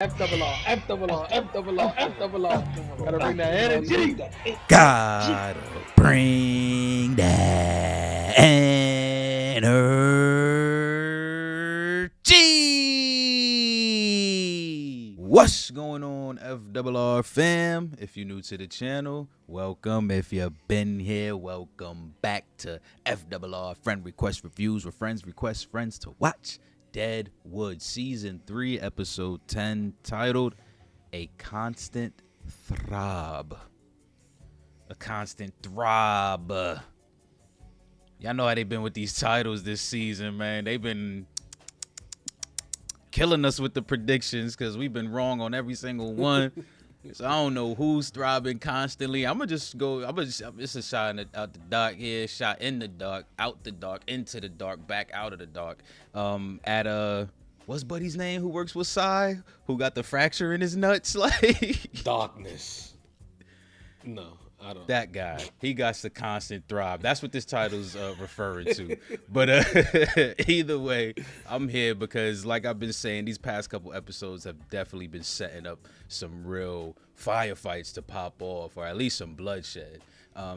F-double-R. Gotta bring that energy. Gotta bring that energy. What's going on, FRR fam? If you're new to the channel, welcome. If you've been here, welcome back to FRR Friend Request Reviews, where friends request friends to watch Deadwood Season 3, Episode 10, titled A Constant Throb. A Constant Throb. Y'all know how they've been with these titles this season, man. They've been killing us with the predictions because we've been wrong on every single one. So I don't know who's throbbing constantly. I'm gonna just go. It's a shot out the dark here, shot in the dark, out the dark, into the dark, back out of the dark. What's Buddy's name? Who works with Psy? Who got the fracture in his nuts? Like Darkness. No, I don't. That guy. He got the constant throb. That's what this title's referring to. But either way, I'm here because, like I've been saying, these past couple episodes have definitely been setting up some real firefights to pop off, or at least some bloodshed.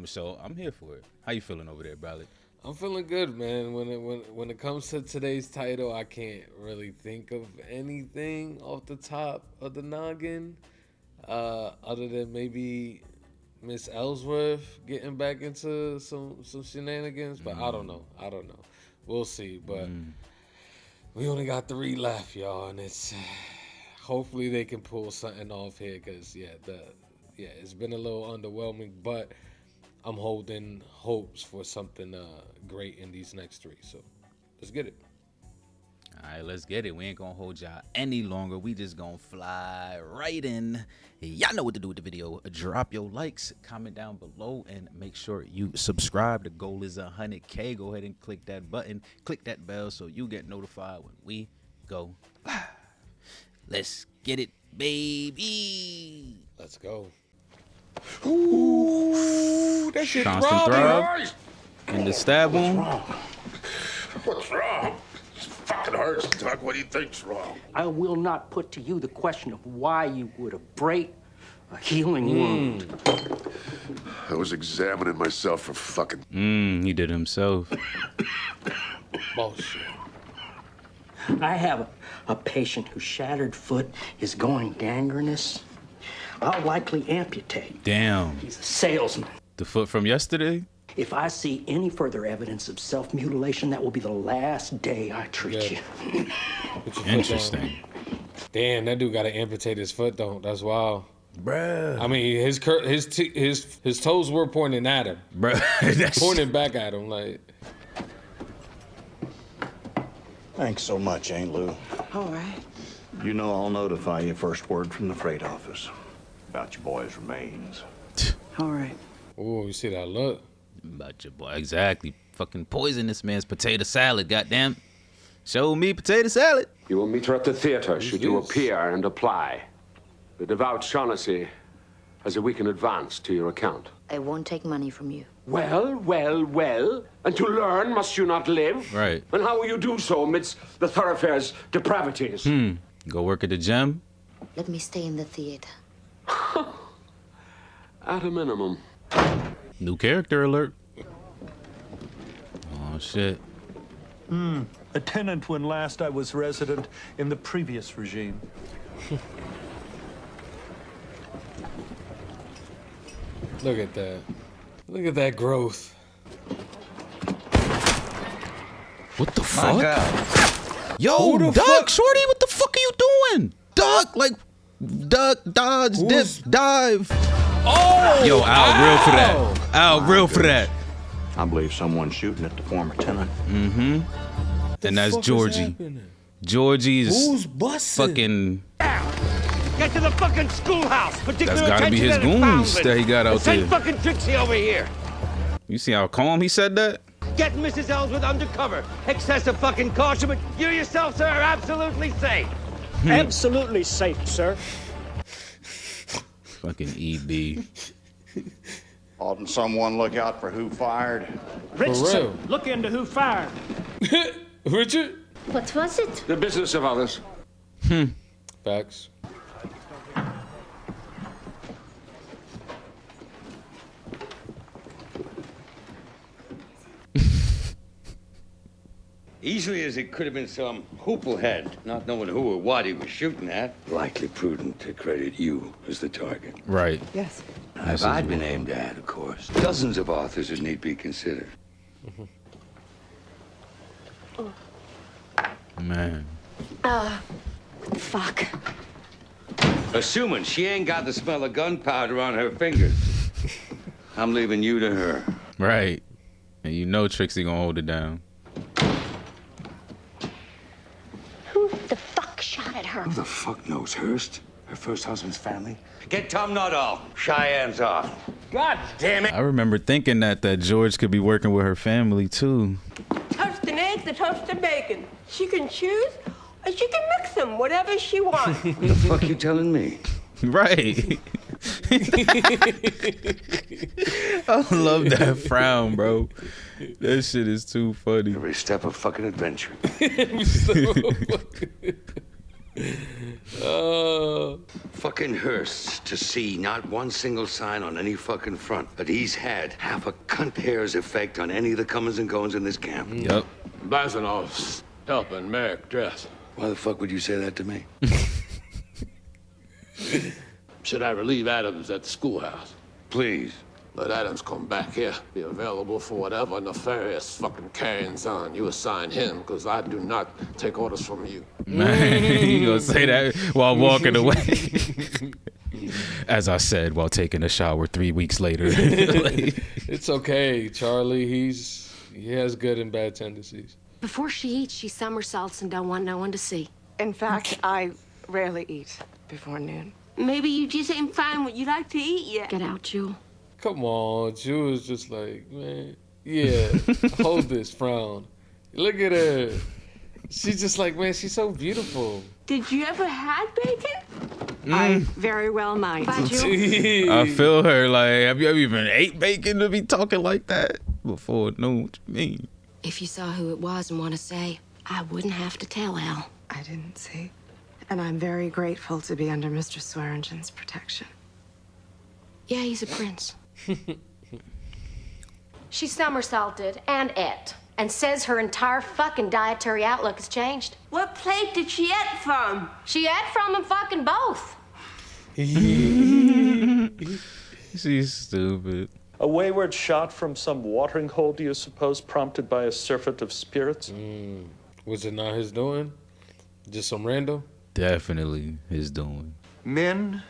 So I'm here for it. How you feeling over there, Bradley? I'm feeling good, man. When it comes to today's title, I can't really think of anything off the top of the noggin, other than maybe Miss Ellsworth getting back into some shenanigans. But I don't know. We'll see. But we only got 3 left, y'all, and it's hopefully they can pull something off here. Cause it's been a little underwhelming, but I'm holding hopes for something great in these next 3. So let's get it. All right, let's get it. We ain't gonna hold y'all any longer. We just gonna fly right in. Y'all know what to do with the video. Drop your likes, comment down below, and make sure you subscribe. The goal is 100K. Go ahead and click that button, click that bell so you get notified when we go live. Let's get it, baby. Let's go. Ooh, that shit Constant Throb in the stab wound. What's wrong? It fucking hurts, Doug. What do you think's wrong? I will not put to you the question of why you would break a healing wound. I was examining myself for fucking... He did himself. Bullshit. I have a patient whose shattered foot is going gangrenous. I'll likely amputate. Damn. He's a salesman. The foot from yesterday? If I see any further evidence of self-mutilation, that will be the last day I treat you. Put your foot Interesting. down. Damn, that dude got to amputate his foot, though. That's wild. Bruh. I mean, his toes were pointing at him. Bruh. Pointing back at him, like. Thanks so much, Aunt Lou. All right. You know I'll notify you first word from the freight office about your boy's remains. All right. Ooh, you see that look? About your boy. Exactly. Fucking poison this man's potato salad, goddamn. Show me potato salad. You will meet her at the theater should you this? appear and apply. The devout Shaughnessy has a week in advance to your account. I won't take money from you. Well, well, well. And to learn, must you not live? Right. And how will you do so amidst the thoroughfare's depravities? Go work at the gym. Let me stay in the theater. At a minimum. New character alert. Oh, shit. A tenant when last I was resident in the previous regime. Look at that. Look at that growth. What the fuck? Yo, Who the Duck, fuck? shorty, what the fuck are you doing? Duck, like, duck, dodge, dip, dive. Oh! Yo, Al, real for that. Al, real for that. I believe someone's shooting at the former tenant. And that's fuck is Georgie. happening? Georgie's Who's busting? fucking... Get to the fucking schoolhouse. Particular That's gotta be his attention and goons foundling. that he got out Send there. fucking Trixie over here. You see how calm he said that? Get Mrs. Ellsworth undercover. Excessive fucking caution, but you yourself, sir, are absolutely safe. Absolutely safe, sir. Fucking EB. Oughtn't someone look out for who fired? real. Look into who fired. Richard? What was it? The business of others. Facts. Easily as it could have been some hooplehead, not knowing who or what he was shooting at. Likely prudent to credit you as the target. Right. Yes. If I'd been aimed at, of course. Dozens of authors would need be considered. Man. What the fuck? Assuming she ain't got the smell of gunpowder on her fingers. I'm leaving you to her. Right. And you know Trixie gonna hold it down. Who the fuck shot at her? Who the fuck knows Hearst? Her first husband's family? Get Tom Nuttall. Cheyenne's off. God damn it. I remember thinking that George could be working with her family too. Toast an egg to toast and bacon. She can choose, or she can mix them, whatever she wants. What the fuck you telling me? Right. I love that frown, bro. That shit is too funny. Every step of fucking adventure. Fucking Hearst to see not one single sign on any fucking front, but he's had half a cunt hair's effect on any of the comings and goings in this camp. Yep. Bazinov's helping Merrick dress. Why the fuck would you say that to me? Should I relieve Adams at the schoolhouse? Please. Let Adams come back here, be available for whatever nefarious fucking carryings on you assign him, because I do not take orders from you. Man, you gonna say that while walking away? As I said, while taking a shower 3 weeks later. It's okay, Charlie. He has good and bad tendencies. Before she eats, she somersaults and don't want no one to see. In fact, I rarely eat before noon. Maybe you just ain't find what you like to eat yet. Get out, Jewel. Come on, Jewel is just like, man, yeah, hold this frown. Look at her. She's just like, man, she's so beautiful. Did you ever had bacon? I very well might. Bye, Jewel. I feel her. Like, have you ever even ate bacon to be talking like that before? No, what you mean? If you saw who it was and want to say, I wouldn't have to tell Al. I didn't see. And I'm very grateful to be under Mr. Swearengen's protection. Yeah, he's a prince. She somersaulted and ate, and says her entire fucking dietary outlook has changed. What plate did she eat from? She ate from them fucking both. She's stupid. A wayward shot from some watering hole, do you suppose, prompted by a surfeit of spirits? Was it not his doing? Just some random? Definitely his doing. Men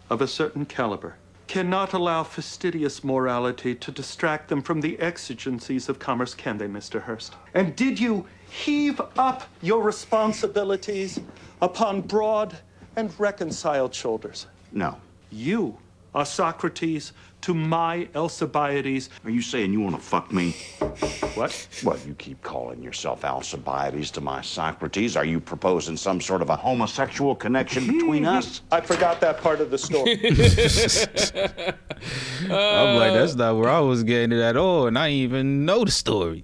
of a certain caliber cannot allow fastidious morality to distract them from the exigencies of commerce, can they, Mr. Hearst? And did you heave up your responsibilities upon broad and reconciled shoulders? No. You are Socrates to my Alcibiades. Are you saying you want to fuck me? What? Well, you keep calling yourself Alcibiades to my Socrates. Are you proposing some sort of a homosexual connection between us? I forgot that part of the story. I'm like, that's not where I was getting it at all, and I didn't even know the story.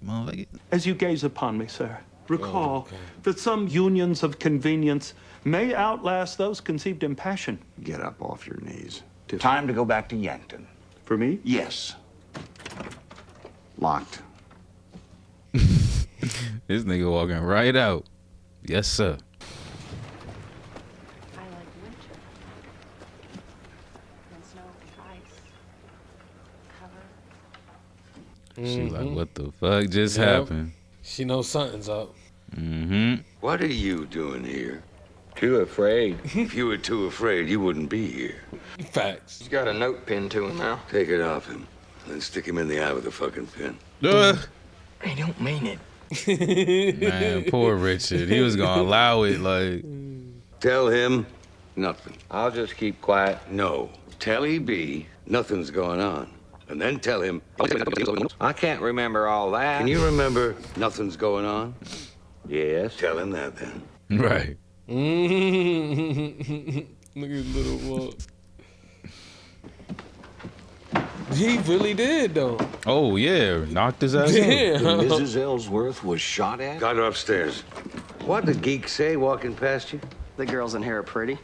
As you gaze upon me, sir, recall that some unions of convenience may outlast those conceived in passion. Get up off your knees. Time to go back to Yankton. For me? Yes. Locked. This nigga walking right out. Yes, sir. I like winter. And snow and ice. Cover. She like, what the fuck just happened? She knows something's up. What are you doing here? Too afraid. If you were too afraid, you wouldn't be here. Facts. He's got a note pinned to him now. Take it off him, then stick him in the eye with a fucking pin. I don't mean it. Man, poor Richard. He was gonna allow it, like. Tell him nothing. I'll just keep quiet. No. Tell EB nothing's going on. And then tell him... I can't remember all that. Can you remember nothing's going on? Yes. Tell him that then. Right. Look at little walk. He really did, though. Oh, yeah. Knocked his ass Yeah. out. Mrs. Ellsworth was shot at? Got her upstairs. What did the geek say walking past you? The girls in here are pretty.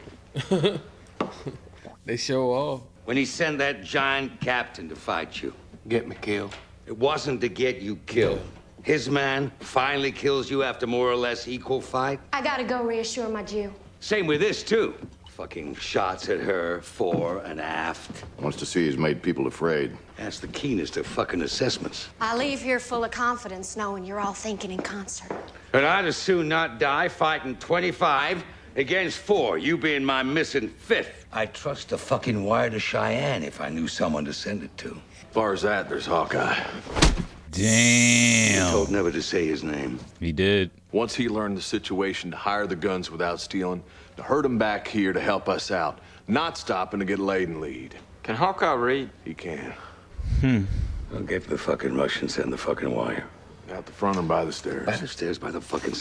They show off. When he sent that giant captain to fight you, Get me killed. it wasn't to get you killed. His man finally kills you after more or less equal fight. I gotta go reassure my Jew. Same with this, too. Fucking shots at her fore and aft. Wants to see he's made people afraid. That's the keenest of fucking assessments. I leave here full of confidence, knowing you're all thinking in concert. And I'd as soon not die fighting 25 against 4, you being my missing 5th. I'd trust a fucking wire to Cheyenne if I knew someone to send it to. As far as that, there's Hawkeye. Damn. Told never to say his name. He did. Once he learned the situation, to hire the guns without stealing, to herd them back here to help us out, not stopping to get laid and lead. Can Hawkeye read? He can. I'll get the fucking Russians and the fucking wire. Out the front or by the stairs? By the stairs, by the fucking...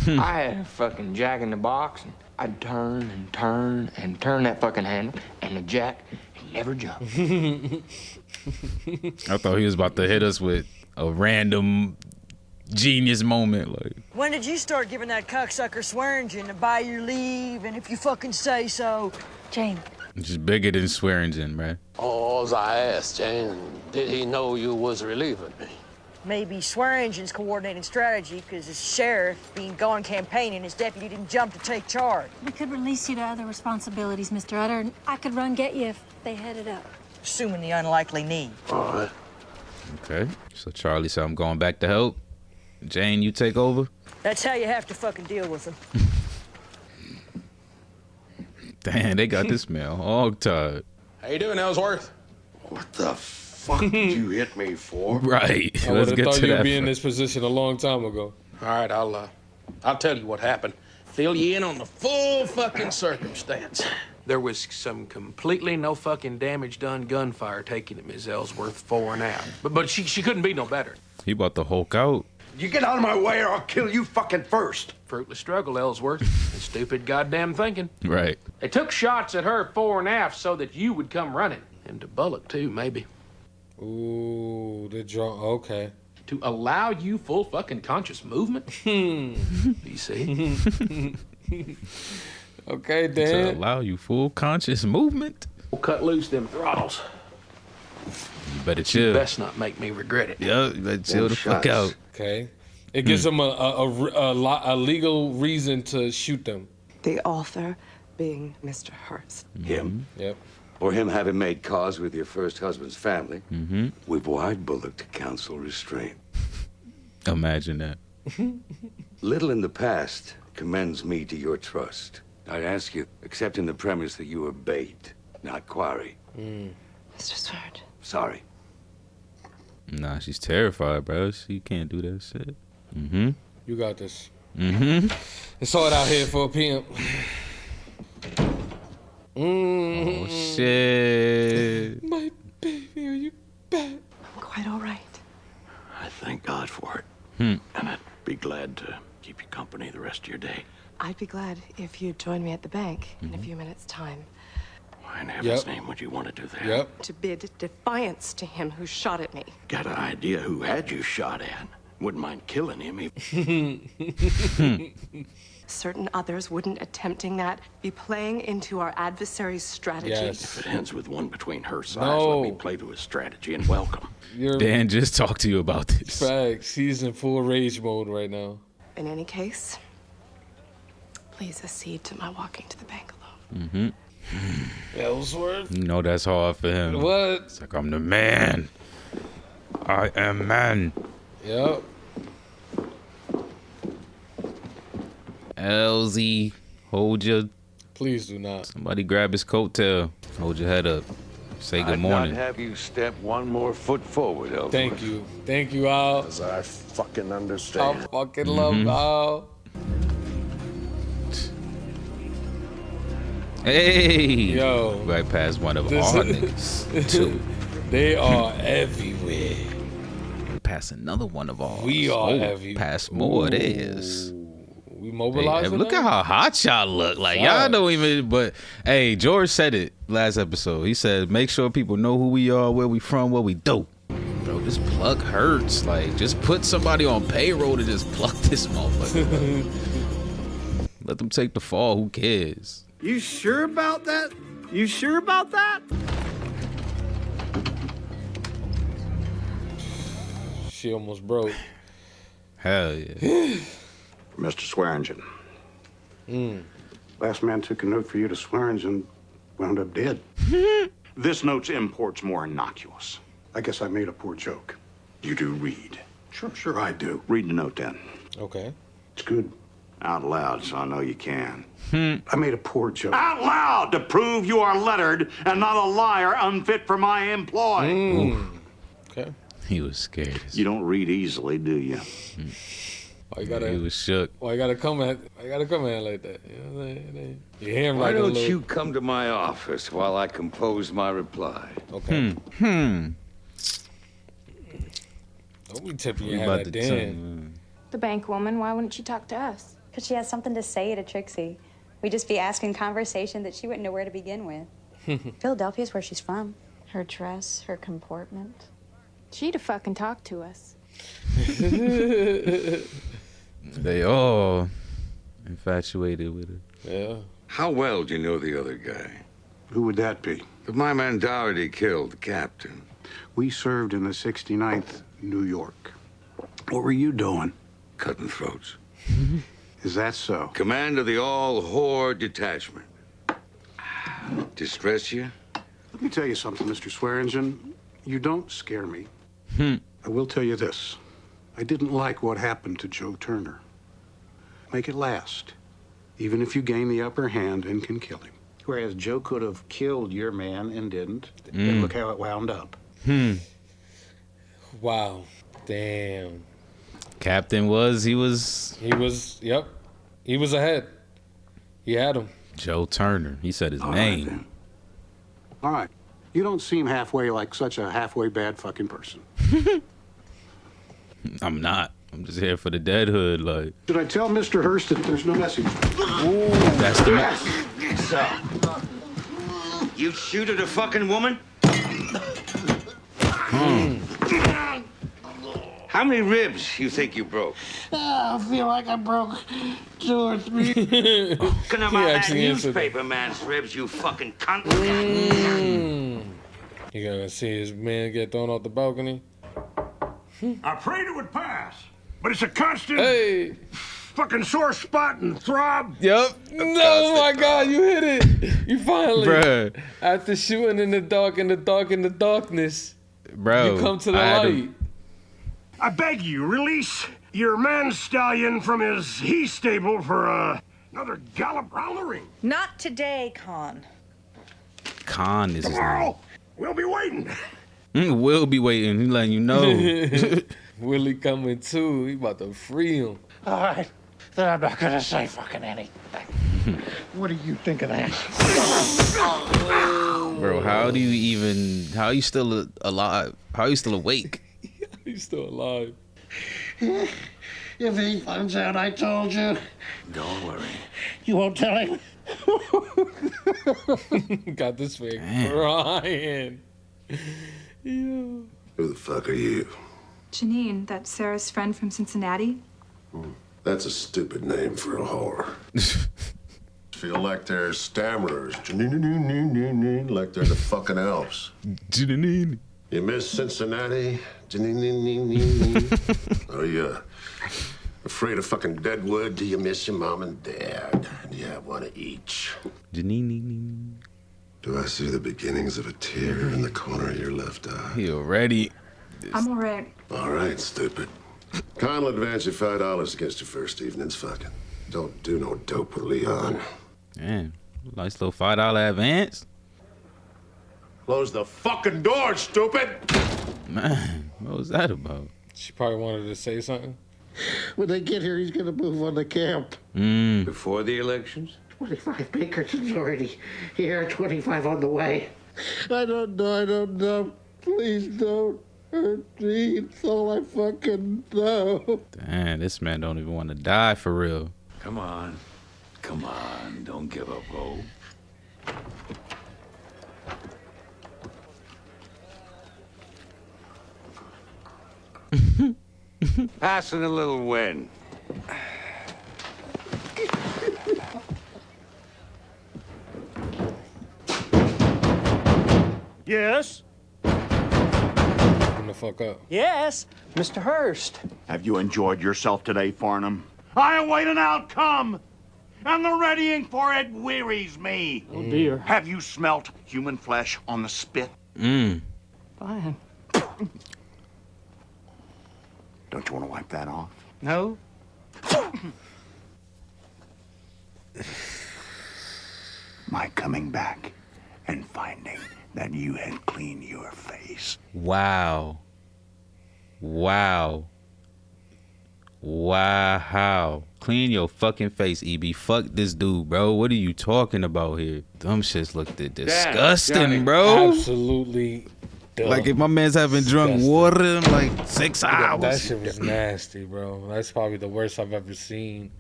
I had a fucking jack in the box, and I'd turn and turn and turn that fucking handle, and the jack never jumped. I thought he was about to hit us with a random genius moment. Like, when did you start giving that cocksucker Swearengen to buy your leave and if you fucking say so? Jane. just bigger than Swearengen, man. All I asked, Jane, did he know you was relieving me? Maybe Swearengen's coordinating strategy because his sheriff, being gone campaigning, his deputy didn't jump to take charge. We could release you to other responsibilities, Mr. Utter, and I could run get you if they headed up. Assuming the unlikely need. All right. Okay. So Charlie said, I'm going back to help. Jane, you take over? That's how you have to fucking deal with them. Damn, they got this man hog-tied. How you doing, Ellsworth? What the fuck did you hit me for? Right. I would Let's have get thought to you'd that. be in this position a long time ago. All right, I'll tell you what happened. Fill you in on the full fucking circumstance. There was some completely no fucking damage done gunfire taken at Ms. Ellsworth fore and aft. But she couldn't be no better. He about to Hulk out. You get out of my way or I'll kill you fucking first. Fruitless struggle, Ellsworth. And stupid goddamn thinking. Right. They took shots at her fore and aft so that you would come running. And to Bullock, too, maybe. Ooh, the drunk. Okay. To allow you full fucking conscious movement? You see? Okay, To Dan. allow you full conscious movement. We'll cut loose them throttles. You better You chill. best not make me regret it. Yeah, you better chill the fuck out. Okay. It gives them a legal reason to shoot them. The author being Mr. Hurst. Him? Yep. Or him having made cause with your first husband's family. Mm-hmm. We've wired Bullock to counsel restraint. Imagine that. Little in the past commends me to your trust. I'd ask you, accepting the premise that you were bait, not quarry. Mr. Sword. Sorry. Nah, she's terrified, bro. She can't do that shit. Mm-hmm. You got this. Mm-hmm. It's hard out here for a pimp. Oh, shit. My baby, are you back? I'm quite all right. I thank God for it. Hmm. And I'd be glad to keep you company the rest of your day. I'd be glad if you'd join me at the bank in a few minutes' time. Why in heaven's name would you want to do that? Yep. To bid defiance to him who shot at me. Got an idea who had you shot at. Wouldn't mind killing him if... Certain others wouldn't attempting that be playing into our adversary's strategy. If it ends with one between her sides, No. let me play to his strategy and welcome. Dan just talked to you about this. Facts. He's in full rage mode right now. In any case, please accede to my walking to the bank alone. Mm-hmm. Ellsworth? You know that's hard for him. What? It's like, I'm the man. I am man. Yep. LZ, hold your... Please do not. Somebody grab his coattail. Hold your head up. Say good I'd morning. not have you step one more foot forward, Ellsworth. Thank you. Thank you, Al. As I fucking I understand. fucking love Al. Hey! Yo. Right past one of This- our niggas, too. They are everywhere. Past another one of ours. We are Oh, heavy. Past more of theirs. We Hey, mobilizing look at them? how hot y'all look. Like, y'all Facts. don't even, but hey, George said it last episode. He said, make sure people know who we are, where we from, what we do. Bro, Just pluck hurts. Like, just put somebody on payroll to just pluck this motherfucker. Let them take the fall. Who cares? You sure about that? You sure about that? She almost broke. Hell yeah. Mr. Swearengen. Last man took a note for you to Swearengen, wound up dead. This note's import's more innocuous. I guess I made a poor joke. You do read. Sure I do. Read the note then. Okay. It's good. Out loud, so I know you can. I made a poor joke. Out loud to prove you are lettered and not a liar unfit for my employ. Okay. He was scared. You don't read easily, do you? Why you gotta? He was shook. Why you gotta come at? Why you gotta come at like that? You know what I'm saying? You hear him Why like a don't little. you come to my office while I compose my reply? Okay. Hmm. Don't be tipping We your about hat at to Dan. The bank woman, why wouldn't she talk to us? Because she has something to say to Trixie. We'd just be asking conversation that she wouldn't know where to begin with. Philadelphia's where she's from. Her dress, her comportment. She'd have fucking talked to us. They all infatuated with her. Yeah. How well do you know the other guy? Who would that be? My man Dougherty killed the captain. We served in the 69th New York. What were you doing? Cutting throats. Is that so? Command of the all-whore detachment. Distress you? Let me tell you something, Mr. Swearengen. You don't scare me. I will tell you this. I didn't like what happened to Joe Turner. Make it last, even if you gain the upper hand and can kill him. Whereas Joe could have killed your man and didn't. And look how it wound up. Wow. Damn. Captain was, he was. Yep. He was ahead. He had him. Joe Turner. He said his All right, name. then. All right. You don't seem halfway like such a halfway bad fucking person. I'm not. I'm just here for the deadhood. Like, Should I tell Mr. Hurst that there's no message? that's the So, you shoot at a fucking woman? How many ribs you think you broke? I feel like I broke 2 or 3. Can about that newspaper man's ribs, you fucking cunt? You gonna see his man get thrown off the balcony? I prayed it would pass, but it's a constant fucking sore spot and throb. Yep. No, my God, you hit it. You finally. Bruh. After shooting in the dark, in the darkness, bro. you come to the light. I beg you, release your man stallion from his he stable for another gallop round the ring. Not today, Con. Khan is his name. Tomorrow, we'll be waiting. We'll be waiting. He letting you know. Willie coming too. He about to free him. All right. Then I'm not gonna say fucking anything. What do you think of that? Bro, how do you even, how are you still alive? How are you still awake? He's still alive. If he finds out I told you, Don't worry. you won't tell him. Got this man crying. Yo. Who the fuck are you? Janine, that's Sarah's friend from Cincinnati. That's a stupid name for a whore. Feel like they're stammerers. Like they're the fucking elves. Janine. You miss Cincinnati? Are you afraid of fucking Deadwood? Do you miss your mom and dad? Do you have one of each? Janine. Do I see the beginnings of a tear in the corner of your left eye? He already. I'm all right. All right, stupid. Con will advance you $5 against your first evening's fucking. Don't do no dope with Leon. Man, nice little $5 advance. Close the fucking door, stupid! Man, what was that about? She probably wanted to say something. When they get here, he's gonna move on the camp. Before the elections? 25 Pinkerton's already here, 25 on the way. I don't know. Please don't hurt me. It's all I fucking know. Damn, this man don't even want to die for real. Come on. Don't give up hope. Passing a little wind. Yes? Open the fuck up. Yes, Mr. Hurst. Have you enjoyed yourself today, Farnham? I await an outcome, and the readying for it wearies me. Oh, dear. Have you smelt human flesh on the spit? Fine. Don't you want to wipe that off? No? My coming back and finding that you had cleaned your face. Wow. Wow. Wow. Clean your fucking face, EB. Fuck this dude, bro. What are you talking about here? Them shits looked disgusting, Johnny, bro. Absolutely dumb. Like if my man's haven't drunk water in like 6 hours. That shit was nasty, bro. That's probably the worst I've ever seen.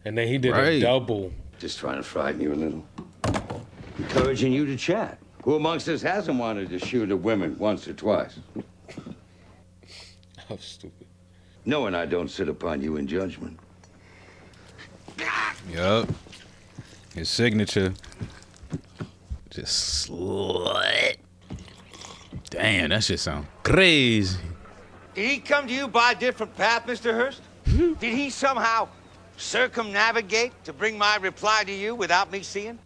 And then he did a Right. double. Just trying to frighten you a little. Encouraging you to chat. Who amongst us hasn't wanted to shoot at women once or twice? How stupid. Knowing I don't sit upon you in judgment. Yup. His signature. Just slut. Damn, that shit sound crazy. Did he come to you by a different path, Mr. Hurst? Did he somehow circumnavigate to bring my reply to you without me seeing?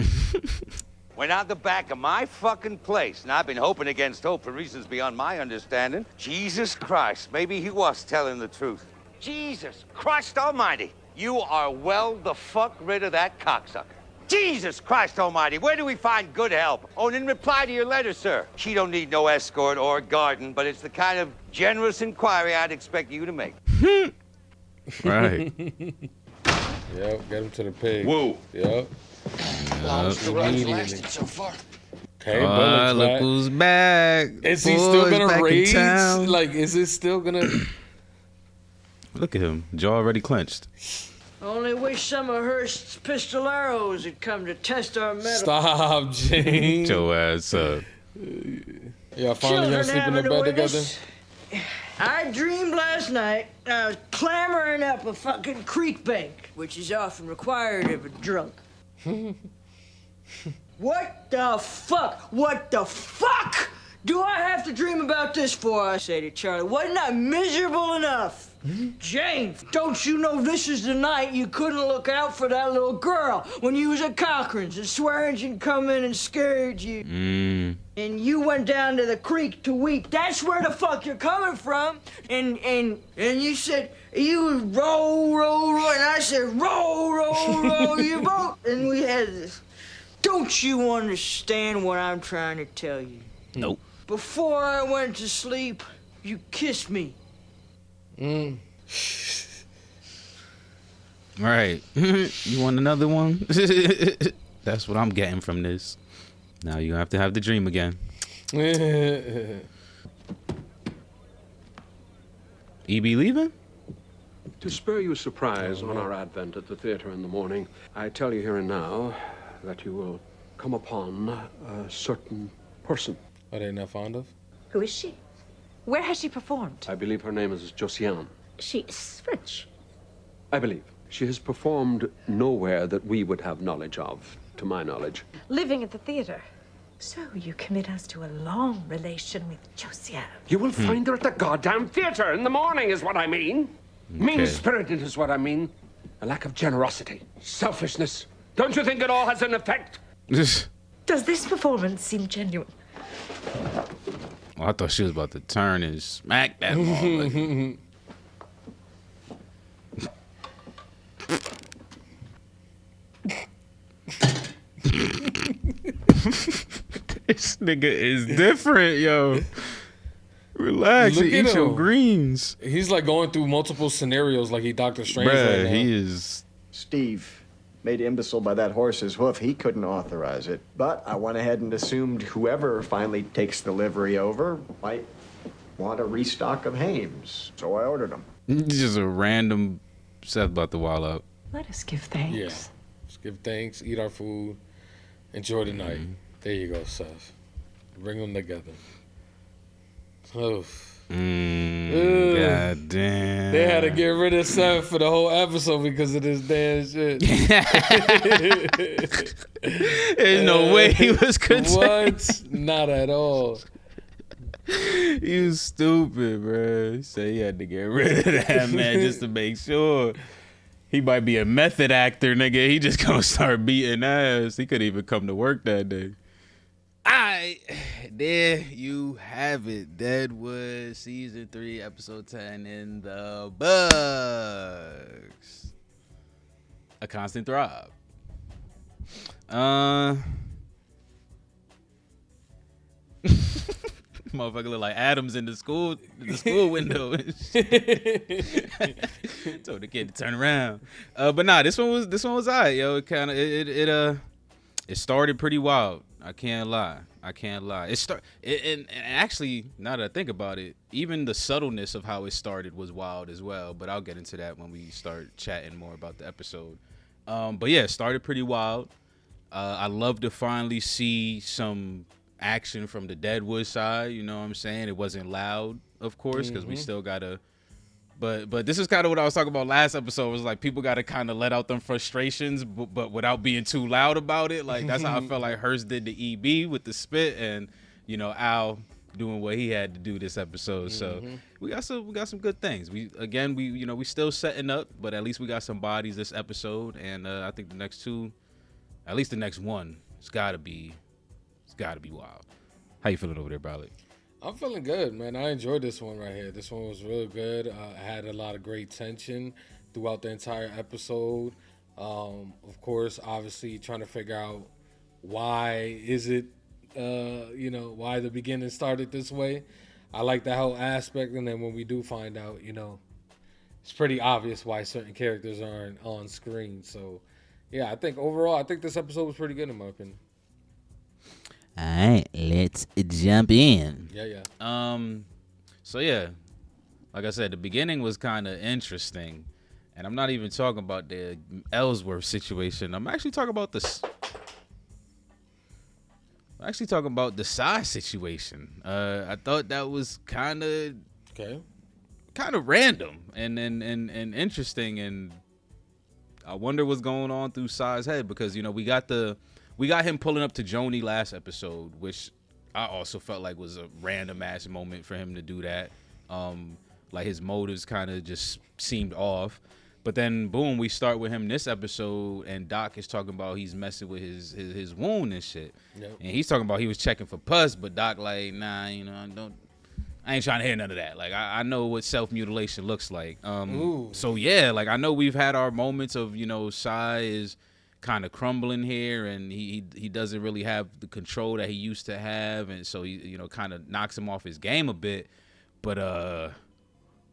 Went out the back of my fucking place, and I've been hoping against hope for reasons beyond my understanding. Jesus Christ, maybe he was telling the truth. Jesus Christ Almighty, you are well the fuck rid of that cocksucker. Jesus Christ Almighty, where do we find good help? Oh, and in reply to your letter, sir, she don't need no escort or garden, but it's the kind of generous inquiry I'd expect you to make. Right. Yep, get him to the pig. Whoa. Yep. Longest the ride's lasted so far. Okay, Bullock's look back. who's back. Is he still Boys gonna back in raise? town. Like, is it still gonna? Look at him. Jaw already clenched. Only wish some of Hurst's pistoleros had come to test our metal. Stop, James. Get your ass up. Yeah, finally gonna sleep in the bed together. I dreamed last night I was clambering up a fucking creek bank, which is often required of a drunk. What the fuck? What the fuck do I have to dream about this for? I say to Charlie. Wasn't I miserable enough? James, don't you know this is the night you couldn't look out for that little girl when you was at Cochran's and Swearengen come in and scared you? And you went down to the creek to weep. That's where the fuck you're coming from. And you said you was row, and I said row your boat. And we had this. Don't you understand what I'm trying to tell you? Nope. Before I went to sleep, you kissed me. Right. You want another one? That's what I'm getting from this. Now you have to have the dream again. EB leaving? To spare you a surprise on our advent at the theater in the morning, I tell you here and now that you will come upon a certain person. Are they not fond of? Who is she? Where has she performed? I believe her name is Josiane. She is French. I believe. She has performed nowhere that we would have knowledge of, to my knowledge. Living at the theater. So you commit us to a long relation with Josiane. You will find her at the goddamn theater in the morning, is what I mean. Okay. Mean-spirited is what I mean. A lack of generosity, selfishness. Don't you think it all has an effect? Does this performance seem genuine? Oh, I thought she was about to turn and smack that motherfucker. This nigga is different, yo. Relax and eat your greens. He's like going through multiple scenarios like he Doctor Strange Bruh, right now. he is. Steve, made imbecile by that horse's hoof. He couldn't authorize it. But I went ahead and assumed whoever finally takes the livery over might want a restock of Hames. So I ordered them. Just a random Seth about to wall out. Let us give thanks. Yeah. Just give thanks, eat our food, enjoy the night. There you go, Seth. Bring them together. Oh. God damn. They had to get rid of Seth for the whole episode because of this damn shit. There's no way he was contained. What? Not at all. You stupid, bro. He said he had to get rid of that, man, just to make sure. He might be a method actor, nigga. He just gonna start beating ass. He couldn't even come to work that day. Alright, there you have it. Deadwood season 3, episode 10 in the books. A Constant Throb. Motherfucker look like Adams in the school window. Told the kid to turn around. But nah, this one was alright, yo. It started pretty wild. I can't lie. And actually, now that I think about it, even the subtleness of how it started was wild as well. But I'll get into that when we start chatting more about the episode. But yeah, it started pretty wild. I love to finally see some action from the Deadwood side. You know what I'm saying? It wasn't loud, of course, because we still gotta. But this is kind of what I was talking about last episode. Was like people got to kind of let out them frustrations, but without being too loud about it. Like that's how I felt like Hearst did the EB with the spit, and you know Al doing what he had to do this episode. So we got some good things. We still setting up, but at least we got some bodies this episode, and I think the next two, at least the next one, it's gotta be wild. How you feeling over there, Bradley? I'm feeling good, man. I enjoyed this one right here. This one was really good. I had a lot of great tension throughout the entire episode. Of course, obviously trying to figure out why is it, why the beginning started this way. I like that whole aspect. And then when we do find out, it's pretty obvious why certain characters aren't on screen. So, yeah, I think overall, this episode was pretty good in my opinion. All right, let's jump in. Yeah. So yeah, like I said, the beginning was kind of interesting, and I'm not even talking about the Ellsworth situation. I'm actually talking about the Sai situation. I thought that was kind of random and interesting, and I wonder what's going on through Sai's head because we got him pulling up to Joni last episode, which I also felt like was a random ass moment for him to do that. Like his motives kind of just seemed off. But then boom, we start with him this episode, and Doc is talking about he's messing with his wound and shit. Yep. And he's talking about he was checking for pus, but Doc like, nah, I ain't trying to hear none of that. Like I know what self-mutilation looks like. So yeah, like I know we've had our moments of, Sai is kind of crumbling here, and he doesn't really have the control that he used to have, and so he kind of knocks him off his game a bit. But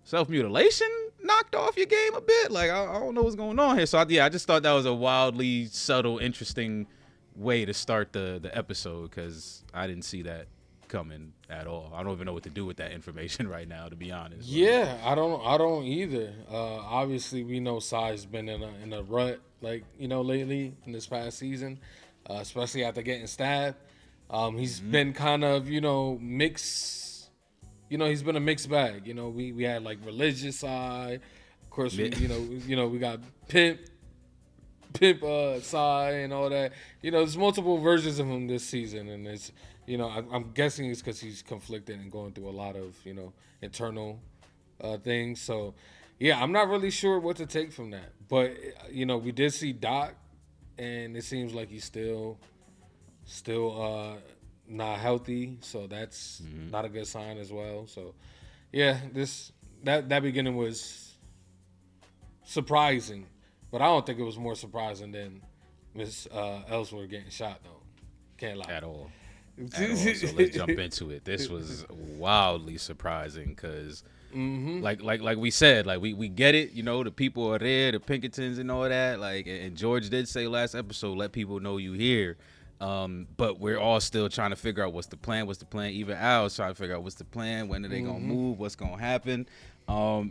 self-mutilation knocked off your game a bit. Like I don't know what's going on here. So I just thought that was a wildly subtle, interesting way to start the episode because I didn't see that coming at all. I don't even know what to do with that information right now, to be honest. Yeah, I don't either. Obviously we know Sai's been in a rut, like, lately in this past season, especially after getting stabbed. He's been kind of, mixed. He's been a mixed bag. We had like religious side, of course. We got pimp Sai and all that. There's multiple versions of him this season, and it's. I'm guessing it's because he's conflicted and going through a lot of, internal things. So, yeah, I'm not really sure what to take from that. But, we did see Doc, and it seems like he's still not healthy. So that's not a good sign as well. So, yeah, that beginning was surprising. But I don't think it was more surprising than Miss Ellsworth getting shot, though. Can't lie. At all. So let's jump into it. This was wildly surprising because, like we said, like we get it. The people are there, the Pinkertons and all that. Like, and George did say last episode, let people know you here. But we're all still trying to figure out what's the plan. Even Al's trying to figure out what's the plan. When are they gonna move? What's gonna happen?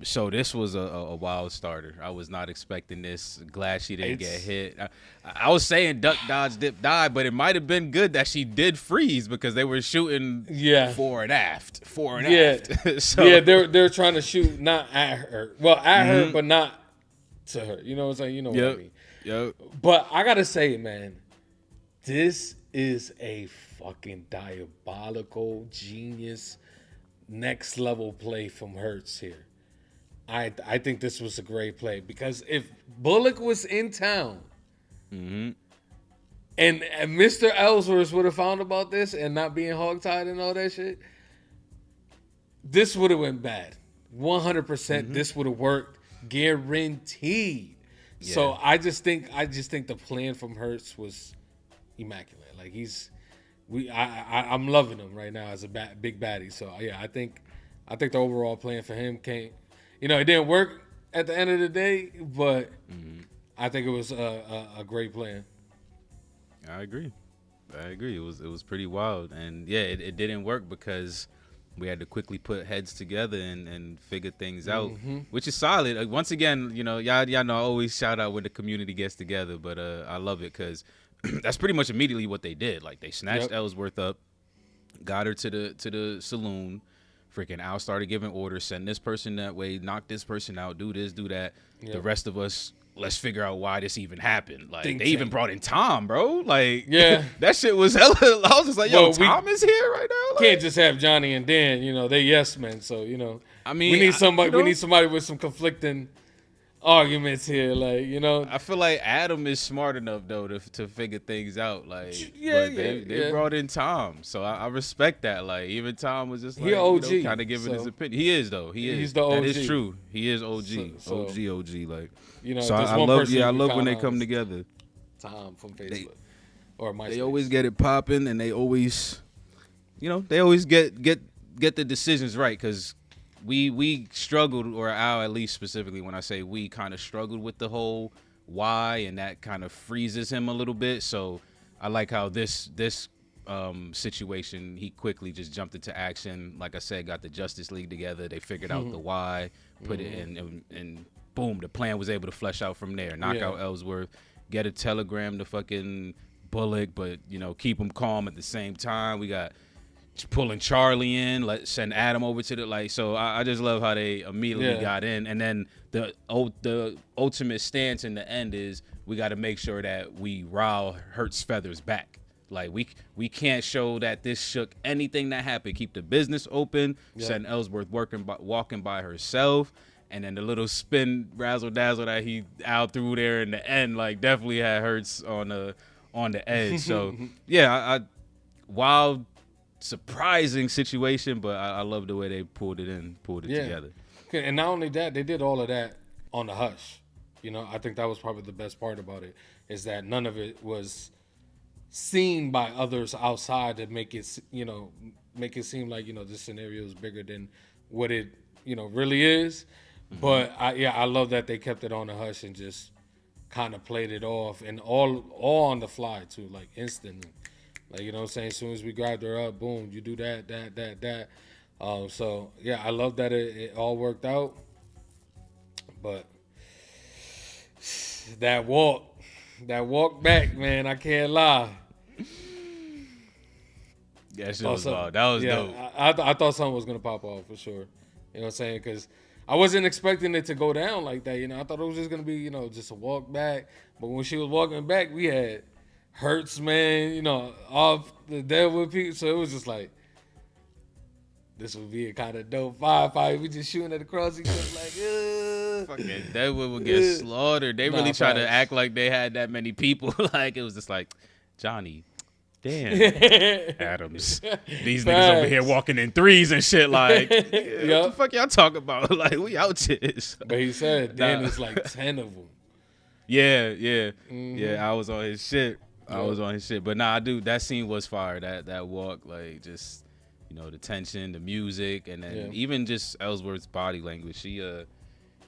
So this was a wild starter. I was not expecting this. Glad she didn't get hit. I was saying duck, dodge, dip, die, but it might have been good that she did freeze because they were shooting fore and aft. So yeah, they're trying to shoot not at her. Well, at her, but not to her. You know what I'm saying? You know what I mean? Yep. But I gotta say, man, this is a fucking diabolical genius, next level play from Hurts here. I think this was a great play because if Bullock was in town and Mr. Ellsworth would have found about this and not being hogtied and all that shit, this would have went bad. 100% this would have worked, guaranteed. Yeah. So I just think the plan from Hurts was immaculate. Like I'm loving him right now as a big baddie. So yeah, I think the overall plan for him came. You know, it didn't work at the end of the day, but I think it was a great plan. I agree. It was pretty wild, and yeah, it didn't work because we had to quickly put heads together and figure things out, which is solid. Once again, you know, y'all know I always shout out when the community gets together, but I love it because that's pretty much immediately what they did. Like they snatched Ellsworth up, got her to the saloon. Freaking Al started giving orders, send this person that way, knock this person out, do this, do that. Yep. The rest of us, let's figure out why this even happened. Like they even brought in Tom, bro. Like that shit was hella. I was just like, yo, Tom is here right now. Like, can't just have Johnny and Dan. You know, they yes men. So you know, I mean, we need somebody. We need somebody with some conflicting arguments here. Like you know, I feel like Adam is smart enough though to figure things out. Like they brought in Tom, so I respect that. Like even Tom was just like, he OG, kind of giving his opinion. He is though. He's the OG. That is true. He is OG. OG. Like you know, so I love when they come together. Tom from Facebook or MySpace. They always get it popping, and they always, you know, they always get the decisions right because. We struggled, or Al at least specifically, when I say we, kind of struggled with the whole why, and that kind of freezes him a little bit. So I like how this situation, he quickly just jumped into action. Like I said, got the Justice League together. They figured out the why, put it in, and boom, the plan was able to flesh out from there. Knock out Ellsworth, get a telegram to fucking Bullock, but, you know, keep him calm at the same time. We got pulling Charlie in, send Adam over to the so I just love how they immediately got in, and then the ultimate stance in the end is we got to make sure that we rile Hurt's feathers back. Like we can't show that this shook anything that happened. Keep the business open. Send Ellsworth walking by herself, and then the little spin razzle dazzle that he out through there in the end, like definitely had Hurts on the edge. So yeah, wild. Surprising situation, but I love the way they pulled it together. And not only that, they did all of that on the hush. You know, I think that was probably the best part about it, is that none of it was seen by others outside to make it seem like, you know, this scenario is bigger than what it, you know, really is. But I love that they kept it on the hush and just kind of played it off, and all on the fly too, like instantly. Like, you know what I'm saying? As soon as we grabbed her up, boom, you do that. So, yeah, I love that it all worked out. But that walk back, man, I can't lie. Yeah, shit was wild. That was dope. I thought something was going to pop off for sure. You know what I'm saying? Because I wasn't expecting it to go down like that. You know, I thought it was just going to be, you know, just a walk back. But when she was walking back, we had Hurts, man, you know, off the Deadwood people. So it was just like, this would be a kind of dope fight. We just shooting at across each other like, fucking Deadwood would get slaughtered. They really try to act like they had that many people. Like, it was just like, Johnny, damn, Adams. These niggas over here walking in threes and shit. Like, what the fuck y'all talking about? Like, we out here. But he said, Dan is like 10 of them. Yeah. I was on his shit. But nah, dude, that scene was fire. That walk, like, just, you know, the tension, the music, and then even just Ellsworth's body language.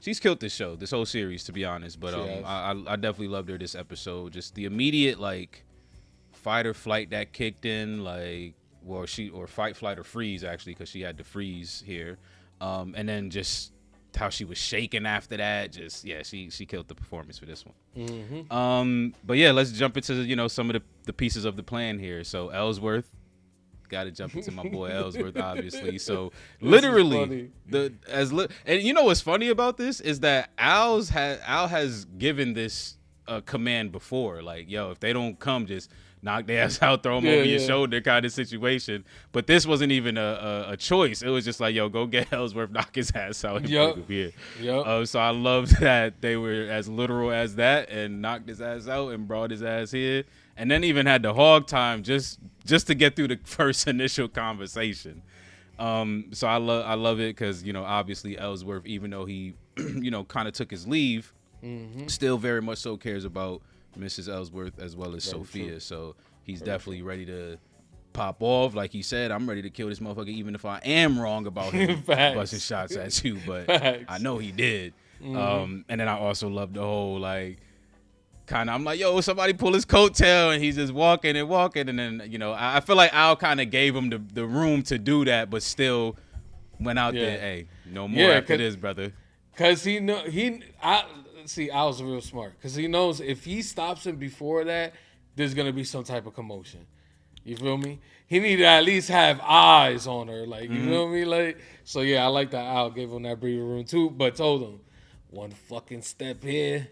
She's killed this show, this whole series, to be honest. But I definitely loved her this episode. Just the immediate, like, fight or flight that kicked in, like, fight, flight, or freeze, actually, because she had to freeze here. And then just how she was shaking after that. Just she killed the performance for this one. Mm-hmm. But yeah, let's jump into some of the pieces of the plan here. So Ellsworth, got to jump into my boy Ellsworth, obviously. So literally, and you know what's funny about this is that Al has given this command before, like, yo, if they don't come, just knock their ass out, throw them over your shoulder kind of situation. But this wasn't even a choice. It was just like, yo, go get Ellsworth, knock his ass out, and bring him here. So I love that they were as literal as that and knocked his ass out and brought his ass here. And then even had the hog time just to get through the first initial conversation. So I love it because, obviously Ellsworth, even though he, kind of took his leave, still very much so cares about Mrs. Ellsworth as well as Sophia. True. So he's definitely ready to pop off. Like he said, I'm ready to kill this motherfucker even if I am wrong about him busting shots at you. But I know he did. And then I also love the whole, like, kind of, I'm like, yo, somebody pull his coattail, and he's just walking. And then, I feel like Al kind of gave him the room to do that, but still went out there, hey, no more after this, brother. Because Al's real smart. Because he knows if he stops him before that, there's going to be some type of commotion. You feel me? He need to at least have eyes on her. Like, you feel me? Like, so, yeah, I like that Al gave him that breathing room, too, but told him, one fucking step here,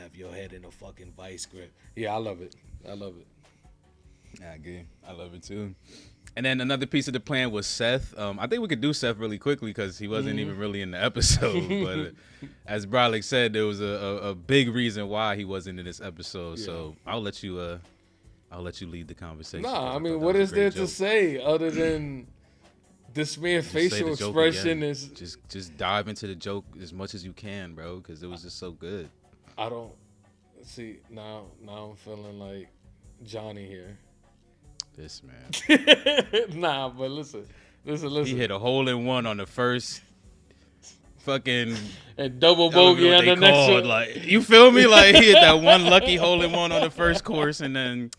have your head in a fucking vice grip. Yeah, I love it. Yeah, good. I love it too. And then another piece of the plan was Seth. I think we could do Seth really quickly because he wasn't even really in the episode. But as Brolic said, there was a big reason why he wasn't in this episode. Yeah. So I'll let you lead the conversation. Nah, I mean, what is there to say other than this man's facial expression is just dive into the joke as much as you can, bro, because it was just so good. I don't see now. I'm feeling like Johnny here. This man. Nah, but listen. He hit a hole in one on the first fucking and double bogey on the next one. Like, you feel me? Like, he hit that one lucky hole in one on the first course, and then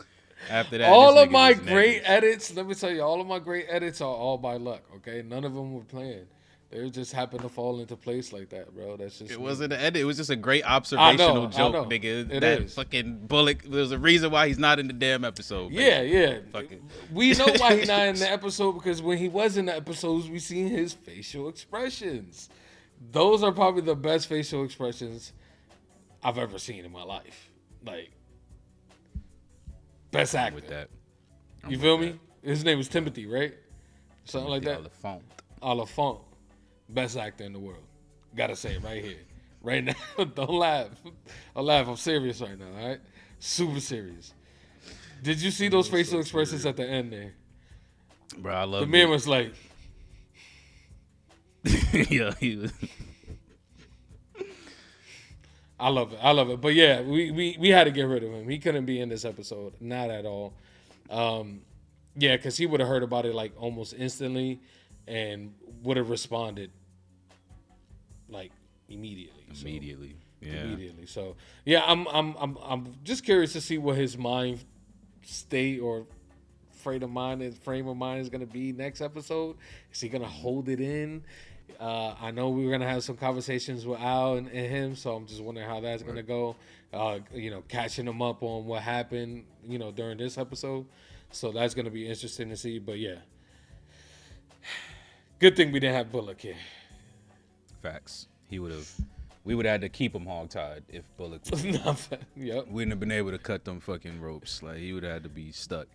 after that, all of my great edits. Let me tell you, all of my great edits are all by luck. Okay, none of them were planned. They just happened to fall into place like that, bro. That's just wasn't an edit. It was just a great observational joke, nigga. That fucking Bullock. There's a reason why he's not in the damn episode. Yeah. We know why he's not in the episode because when he was in the episodes, we seen his facial expressions. Those are probably the best facial expressions I've ever seen in my life. Like, best actor. With that. You feel me? His name was Timothy, right? Something like that. Oliphant. Best actor in the world. Gotta say it right here. Right now. Don't laugh. I'm serious right now, all right? Super serious. Did you see those facial expressions at the end there? Bro, I love the man was like... Yeah, he was... I love it. But yeah, we had to get rid of him. He couldn't be in this episode. Not at all. Yeah, because he would have heard about it like almost instantly and would have responded like immediately. Immediately. So yeah, I'm just curious to see what his mind state or frame of mind is gonna be next episode. Is he gonna hold it in? I know we were gonna have some conversations with Al and him, so I'm just wondering how that's gonna go. Catching him up on what happened, during this episode. So that's gonna be interesting to see. But yeah, good thing we didn't have Bullock here. Facts. We would have had to keep him hogtied if Bullock was Yep. We wouldn't have been able to cut them fucking ropes. Like, he would have had to be stuck.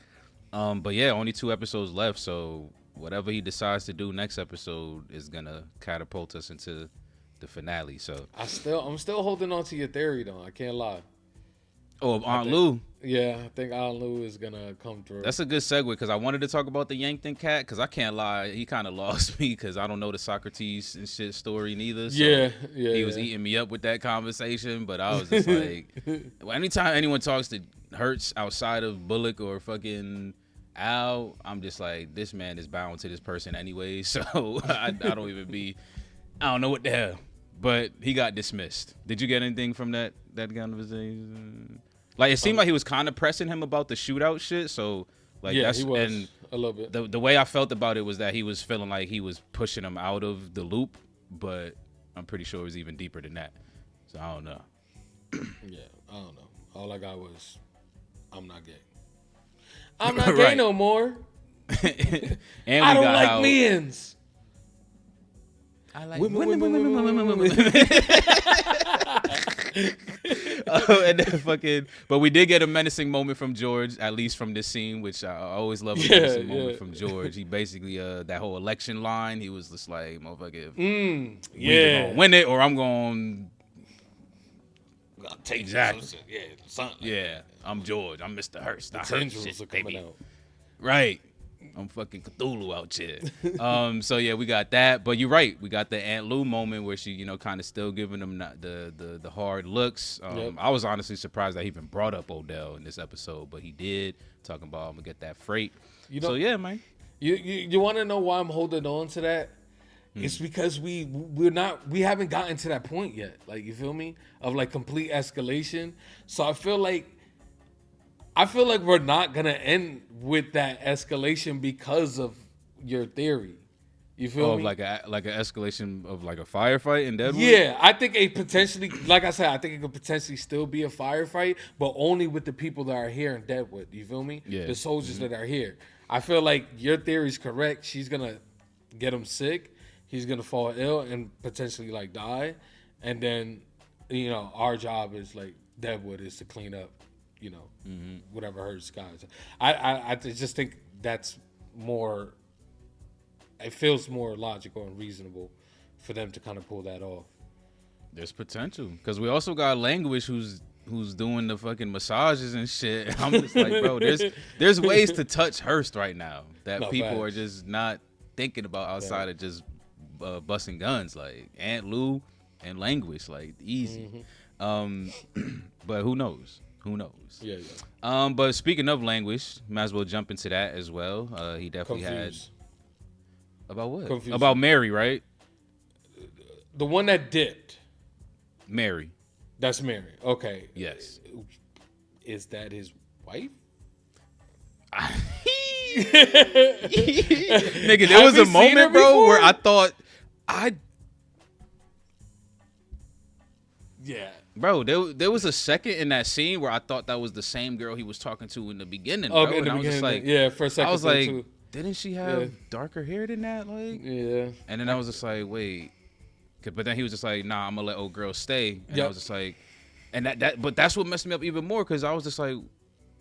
But yeah, only 2 episodes left, so whatever he decides to do next episode is gonna catapult us into the finale. So I'm still holding on to your theory though. I can't lie. Oh, Aunt Lou. Yeah, I think Aunt Lou is gonna come through. That's a good segue because I wanted to talk about the Yankton cat because I can't lie, he kind of lost me because I don't know the Socrates and shit story neither. So he was eating me up with that conversation, but I was just like, anytime anyone talks to Hertz outside of Bullock or fucking Al, I'm just like, this man is bound to this person anyway, so I don't know what the hell. But he got dismissed. Did you get anything from that conversation? Like, it seemed like he was kind of pressing him about the shootout shit. So, like, yeah, that's he was, and a little bit. The way I felt about it was that he was feeling like he was pushing him out of the loop. but I'm pretty sure it was even deeper than that. So I don't know. Yeah, I don't know. All I got was, I'm not gay. I'm not gay no more. And I don't like men's. I like women. And then fucking, but we did get a menacing moment from George, at least from this scene, which I always love a menacing moment from George. He basically, that whole election line, he was just like, motherfucker, we either gonna win it or I'm gonna take exactly. Something. Yeah, I'm George. I'm Mr. Hurst. The I heard tendrils shit, are coming baby. out. Right. I'm fucking Cthulhu out here. So yeah, we got that. But you're right. We got the Aunt Lou moment where she, kind of still giving them the hard looks. I was honestly surprised that he even brought up Odell in this episode, but he did, talking about I'm gonna get that freight. So yeah, man. You want to know why I'm holding on to that? It's because we haven't gotten to that point yet. Like, you feel me? Of like complete escalation. So I feel like we're not gonna end with that escalation because of your theory. You feel me? Like an escalation of like a firefight in Deadwood? Yeah, I think it potentially, like I said, I think it could potentially still be a firefight, but only with the people that are here in Deadwood. You feel me? Yeah. The soldiers that are here. I feel like your theory is correct. She's gonna get him sick. He's gonna fall ill and potentially like die, and then our job is like Deadwood is to clean up. Whatever hurts guys. I just think that's more. It feels more logical and reasonable for them to kind of pull that off. There's potential because we also got Langrishe who's doing the fucking massages and shit. I'm just like, bro, there's ways to touch Hurst right now that people are just not thinking about outside of just busting guns, like Aunt Lou and Langrishe, like easy. But who knows? Who knows? Yeah. But speaking of Langrishe, might as well jump into that as well. He definitely had. About what? Confused. About Mary, right? The one that dipped. Mary. That's Mary. Okay. Yes. Is that his wife? Nigga, there was a moment, bro, where I thought Yeah. Bro, there was a second in that scene where I thought that was the same girl he was talking to in the beginning. Oh, bro. in the I was just beginning. like, Yeah, for a second. I was like, too. Didn't she have darker hair than that? Like, yeah. And then I was just like, wait. But then he was just like, nah, I'm gonna let old girl stay. And I was just like, and but that's what messed me up even more because I was just like,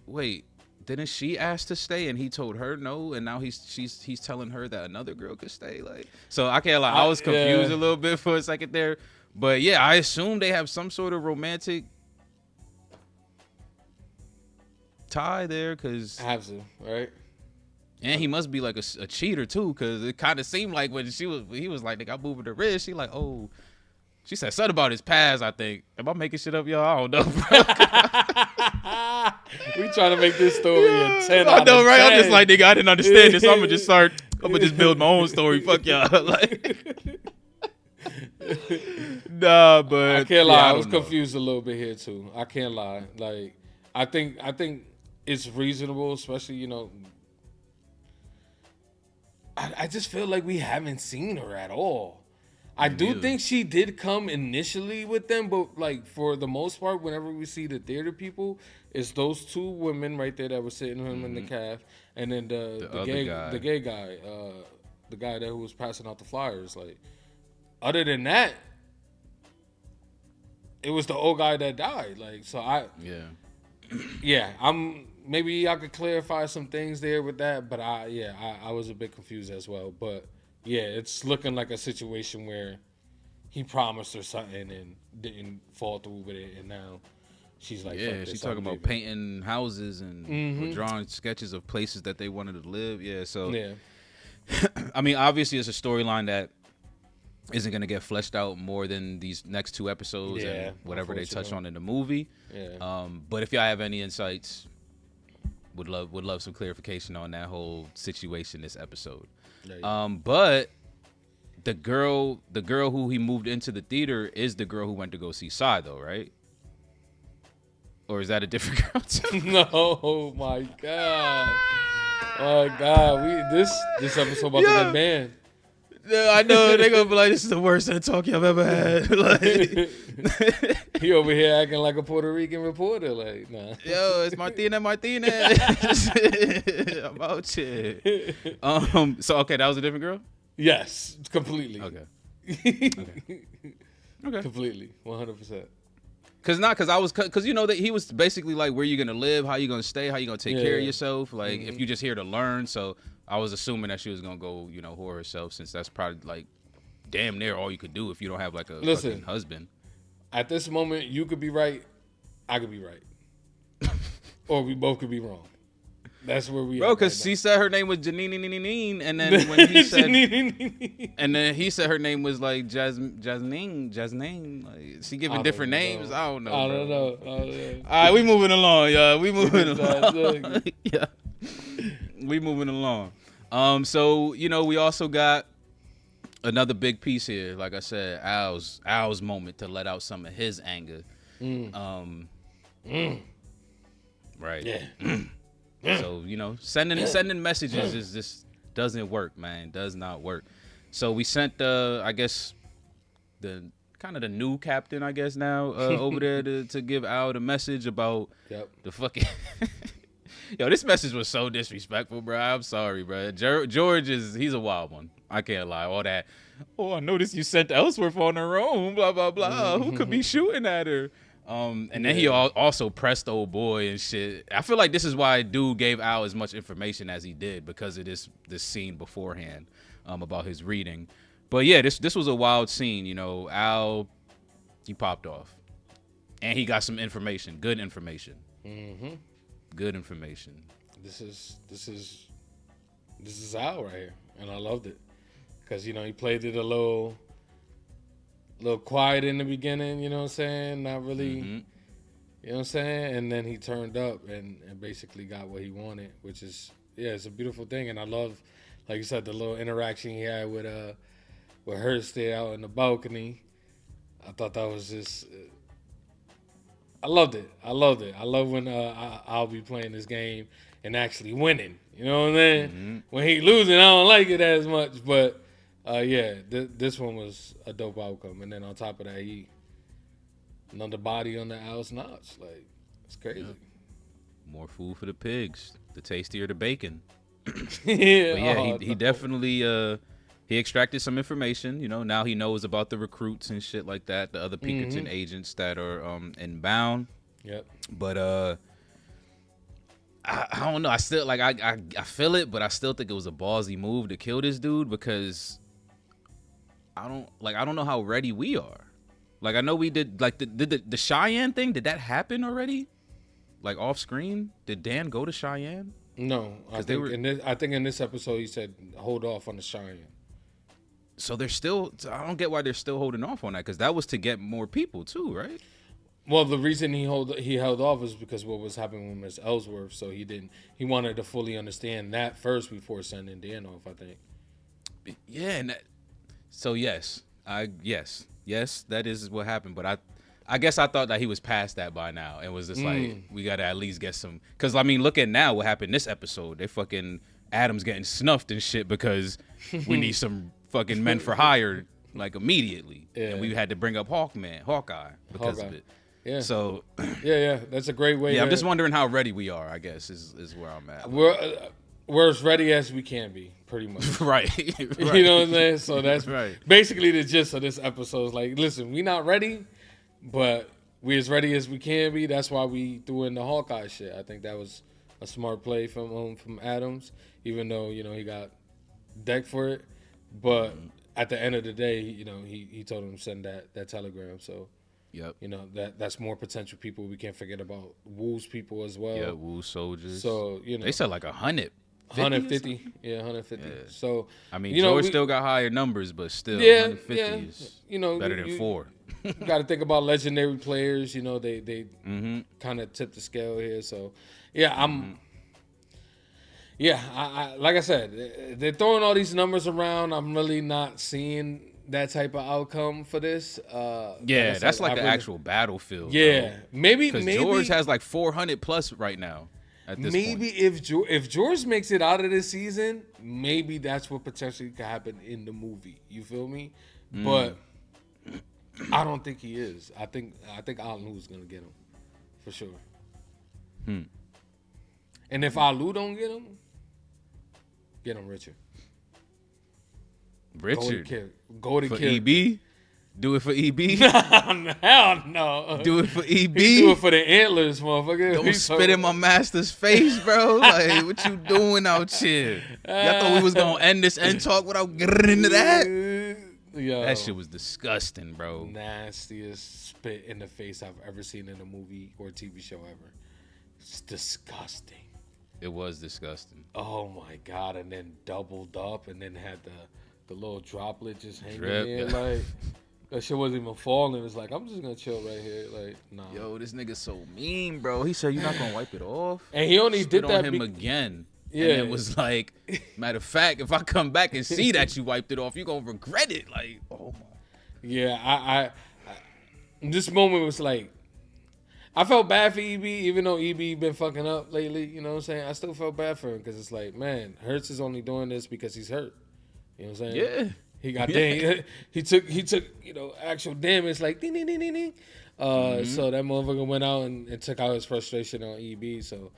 wait, didn't she ask to stay and he told her no, and now he's telling her that another girl could stay? Like, so I can't lie, I was confused a little bit for a second there. But yeah, I assume they have some sort of romantic tie there, cause have to, right? And he must be like a cheater too, cause it kind of seemed like when he was like, "Nigga, I'm moving the wrist." She like, "Oh," she said something about his past. I think. Am I making shit up, y'all? I don't know. We trying to make this story a 10 I know, right? 10. I'm just like, nigga, I didn't understand this. So I'm gonna just build my own story. Fuck y'all. Like, nah, but I can't lie. I was know. confused a little bit here too. I can't lie. Like, I think it's reasonable, especially I just feel like we haven't seen her at all. I do think she did come initially with them, but like for the most part, whenever we see the theater people, it's those two women right there that were sitting him in the calf, and then the gay guy, the guy who was passing out the flyers. Like, other than that, it was the old guy that died. Like, so maybe I could clarify some things there with that, but I was a bit confused as well. But yeah, it's looking like a situation where he promised her something and didn't fall through with it, and now she's like, yeah, she's talking about painting houses and drawing sketches of places that they wanted to live. Yeah, so I mean, obviously, it's a storyline that isn't going to get fleshed out more than these next two episodes and whatever they touch on in the movie. Yeah. But if y'all have any insights, would love some clarification on that whole situation this episode. But the girl who he moved into the theater is the girl who went to go see Psy, though, right? Or is that a different girl too? No, my God. Oh my God. This episode about to get banned. Yeah, I know they're gonna be like, this is the worst talk I've ever had. Like, he over here acting like a Puerto Rican reporter. Like, nah. Yo, it's Martinez. I'm out here. So okay, that was a different girl. Yes, completely. Okay. Completely, 100%. Cause you know that he was basically like, where you gonna live, how you gonna stay, how you gonna take care of yourself. Like, if you just here to learn. So I was assuming that she was gonna go, whore herself, since that's probably like damn near all you could do if you don't have like a fucking husband. At this moment, you could be right, I could be right, or we both could be wrong. That's where we. Bro, because she said her name was Janine, and then when he said, and then he said her name was like Jasmine. Like, she giving different names. I don't know. I don't know. All right, we moving along, y'all. We moving along. Yeah, we moving along. So we also got another big piece here. Like I said, Al's moment to let out some of his anger. Right. Yeah. So, sending messages is just doesn't work, man. Does not work. So we sent I guess the kind of the new captain, I guess now, over there to give Al the message about the fucking Yo, this message was so disrespectful, bro. I'm sorry, bro. George he's a wild one. I can't lie. All that. Oh, I noticed you sent Ellsworth on her own, blah blah blah. Who could be shooting at her? And then he also pressed the old boy and shit. I feel like this is why dude gave Al as much information as he did, because of this scene beforehand about his reading. But yeah, this was a wild scene. Al, he popped off, and he got some information, good information. Good information. This is Al right here, and I loved it because he played it a little quiet in the beginning, you know what I'm saying? Not really, you know what I'm saying? And then he turned up and basically got what he wanted, which is, it's a beautiful thing. And I love, like you said, the little interaction he had with Hurst there out in the balcony. I thought that was just, I loved it. I love when I'll be playing this game and actually winning, you know what I'm saying? When he losing, I don't like it as much, but this one was a dope outcome. And then on top of that, he another body on the Al's notch. Like, it's crazy. Yeah. More food for the pigs. The tastier the bacon. Yeah. He definitely he extracted some information. Now he knows about the recruits and shit like that. The other Pinkerton agents that are inbound. Yep. But I don't know. I still I feel it, but I still think it was a ballsy move to kill this dude, because I don't know how ready we are. Like, I know we did like the Cheyenne thing. Did that happen already? Like, off screen? Did Dan go to Cheyenne? No, I think in this episode he said hold off on the Cheyenne. So they're still. I don't get why they're still holding off on that, because that was to get more people too, right? Well, the reason he held off is because what was happening with Miss Ellsworth. So he wanted to fully understand that first before sending Dan off, I think. Yeah, and so yes, that is what happened. But I guess I thought that he was past that by now, and was just like, we got to at least get some. Because look at now what happened this episode. They fucking Adam's getting snuffed and shit because we need some fucking men for hire like immediately, and we had to bring up Hawkeye because of it. Yeah. So yeah, that's a great way. Yeah, I'm just wondering how ready we are, I guess, is where I'm at. We're as ready as we can be, pretty much. Right. You know what I'm saying? So that's basically the gist of this episode. Is like, listen, we not ready, but we as ready as we can be. That's why we threw in the Hawkeye shit. I think that was a smart play from Adams, even though he got decked for it. But at the end of the day, he told him to send that telegram. So. Yep. That's more potential people. We can't forget about Wu's people as well. Yeah, Wu soldiers. So they said like 100. 150. Yeah, 150. Yeah. So I mean, George still got higher numbers, but still 150 is better than 4. You got to think about legendary players. They kind of tip the scale here. So I like I said, they're throwing all these numbers around. I'm really not seeing that type of outcome for this. That's like an actual battlefield. Yeah, bro. maybe George has like 400 plus right now. at this maybe point. if George makes it out of this season, maybe that's what potentially could happen in the movie. You feel me? But I don't think he is. I think Alu's gonna get him for sure. And if Alu don't get him Richard. Richard. Go to for Kid. EB. Do it for EB. Hell no. Do it for EB. Do it for the antlers, motherfucker. Don't spit in my master's face, bro. Like, what you doing out here? Y'all thought we was gonna end this end talk without getting into that? Yo, that shit was disgusting, bro. Nastiest spit in the face I've ever seen in a movie or TV show ever. It's disgusting. It was disgusting. Oh my god! And then doubled up, and then had the little droplet just hanging Drip. in, like that shit wasn't even falling. It's like I'm just gonna chill right here, like nah. Yo, this nigga so mean, bro. He said you're not gonna wipe it off, and he only Spit did that on him again. Yeah, and it was like, matter of fact, if I come back and see that you wiped it off, you gonna regret it. Like, oh my. Yeah, I this moment was like, I felt bad for EB, even though EB been fucking up lately. You know what I'm saying? I still felt bad for him because it's like, man, Hurts is only doing this because he's hurt. You know what I'm saying? Yeah. He got he took actual damage, like ding ding ding ding ding. So that motherfucker went out and took out his frustration on EB. So,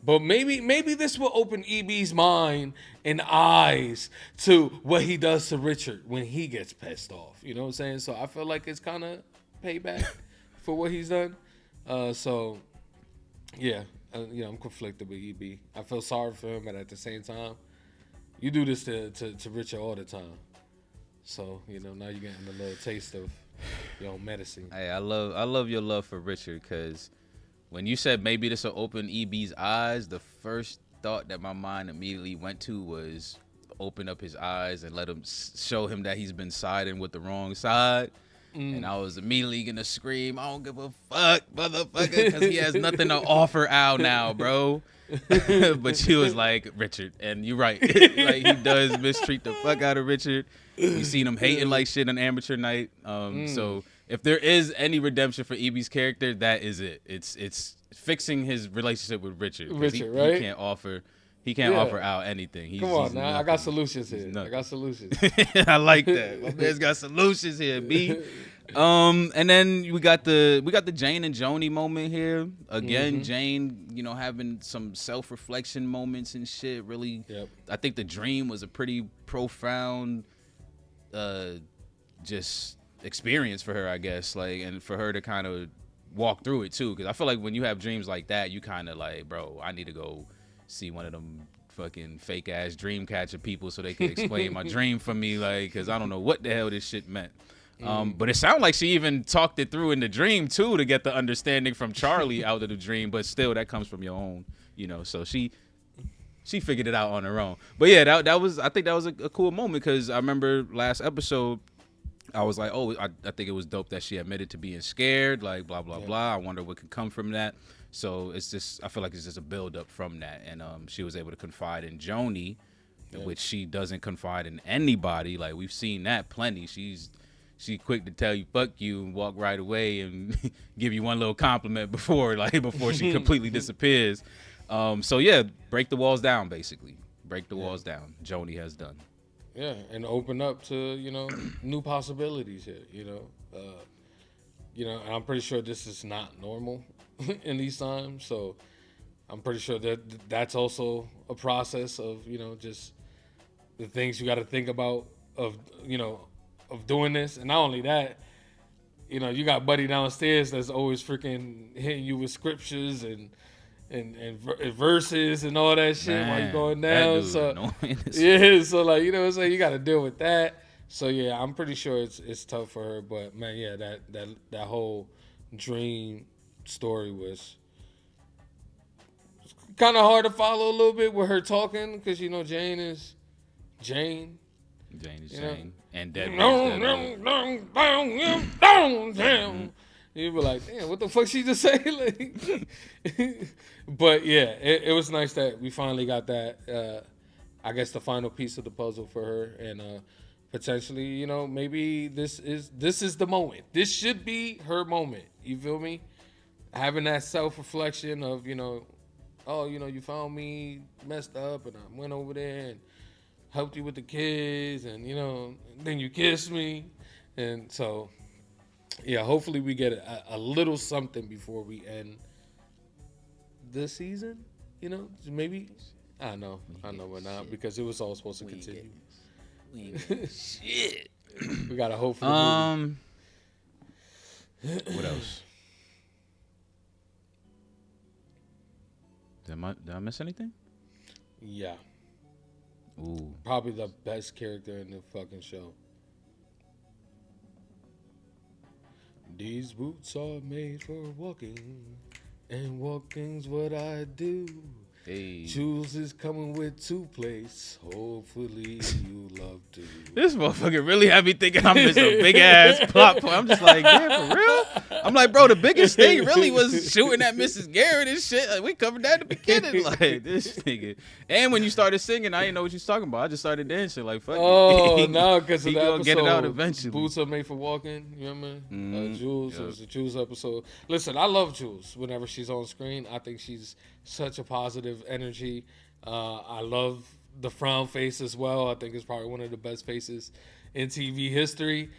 but maybe this will open EB's mind and eyes to what he does to Richard when he gets pissed off. You know what I'm saying? So I feel like it's kind of payback for what he's done. So yeah, I'm conflicted with EB. I feel sorry for him, but at the same time, you do this to Richard all the time. So, now you're getting a little taste of your own medicine. Hey, I love your love for Richard, because when you said maybe this will open EB's eyes, the first thought that my mind immediately went to was open up his eyes and let him show him that he's been siding with the wrong side. And I was immediately gonna scream, I don't give a fuck, motherfucker, because he has nothing to offer Al now, bro. But she was like, Richard, and you're right. Like, he does mistreat the fuck out of Richard. We seen him hating like shit on Amateur Night. So if there is any redemption for EB's character, that is it. It's fixing his relationship with Richard. Richard, right? He can't offer Al anything. Come on, now. I got solutions here. I got solutions. I like that. My man's got solutions here, B. And then we got the Jane and Joni moment here. Again, Jane, having some self-reflection moments and shit. Really, I think the dream was a pretty profound just experience for her, I guess. Like, and for her to kind of walk through it too. Because I feel like when you have dreams like that, you kind of like, bro, I need to go see one of them fucking fake ass dream catcher people so they can explain my dream for me, like, because I don't know what the hell this shit meant. But it sounded like she even talked it through in the dream too to get the understanding from Charlie out of the dream, but still that comes from your own, so she figured it out on her own. But yeah, I think that was a cool moment, because I remember last episode I was like, oh, I think it was dope that she admitted to being scared, like blah blah blah. I wonder what could come from that. So I feel like it's just a build up from that. And she was able to confide in Joni, which she doesn't confide in anybody. Like, we've seen that plenty. She's quick to tell you fuck you and walk right away and give you one little compliment before she completely disappears. So yeah, break the walls down, basically. Break the walls down. Joni has done. Yeah, and open up to, new possibilities here, and I'm pretty sure this is not normal in these times. So I'm pretty sure that's also a process of, just the things you got to think about of doing this. And not only that, you got Buddy downstairs that's always freaking hitting you with scriptures and verses and all that shit. Man, while you going down. So yeah, so like, so you got to deal with that. So yeah, I'm pretty sure it's tough for her. But man, yeah, that whole dream story was kind of hard to follow a little bit with her talking, because Jane is Jane. Jane is Jane. And Deadwood. You be like, damn, what the fuck she just say? Like, but yeah, it was nice that we finally got that. I guess the final piece of the puzzle for her, and potentially, maybe this is the moment. This should be her moment. You feel me? Having that self-reflection of, oh, you found me messed up, and I went over there and helped you with the kids, and then you kissed me, and so yeah, hopefully we get a little something before we end this season. Maybe I know we're not because it was all supposed to continue. We ain't getting shit. We gotta hope for the movie. What else? Did I miss anything? Yeah. Ooh. Probably the best character in the fucking show. These boots are made for walking, and walking's what I do. Hey. Jules is coming with 2 plates. Hopefully you love to. This motherfucker really had me thinking I missed a big ass plot point. I'm just like, yeah, for real? I'm like, bro, the biggest thing really was shooting at Mrs. Garrett and shit. Like, we covered that at the beginning. Like, this nigga. And when you started singing, I didn't know what you was talking about. I just started dancing. Like, fuck it. No, because of he the gonna episode. Get it out eventually. Boots are made for walking. You remember? Jules. Yep. It was the Jules episode. Listen, I love Jules whenever she's on screen. I think she's such a positive energy. I love the frown face as well. I think it's probably one of the best faces in TV history.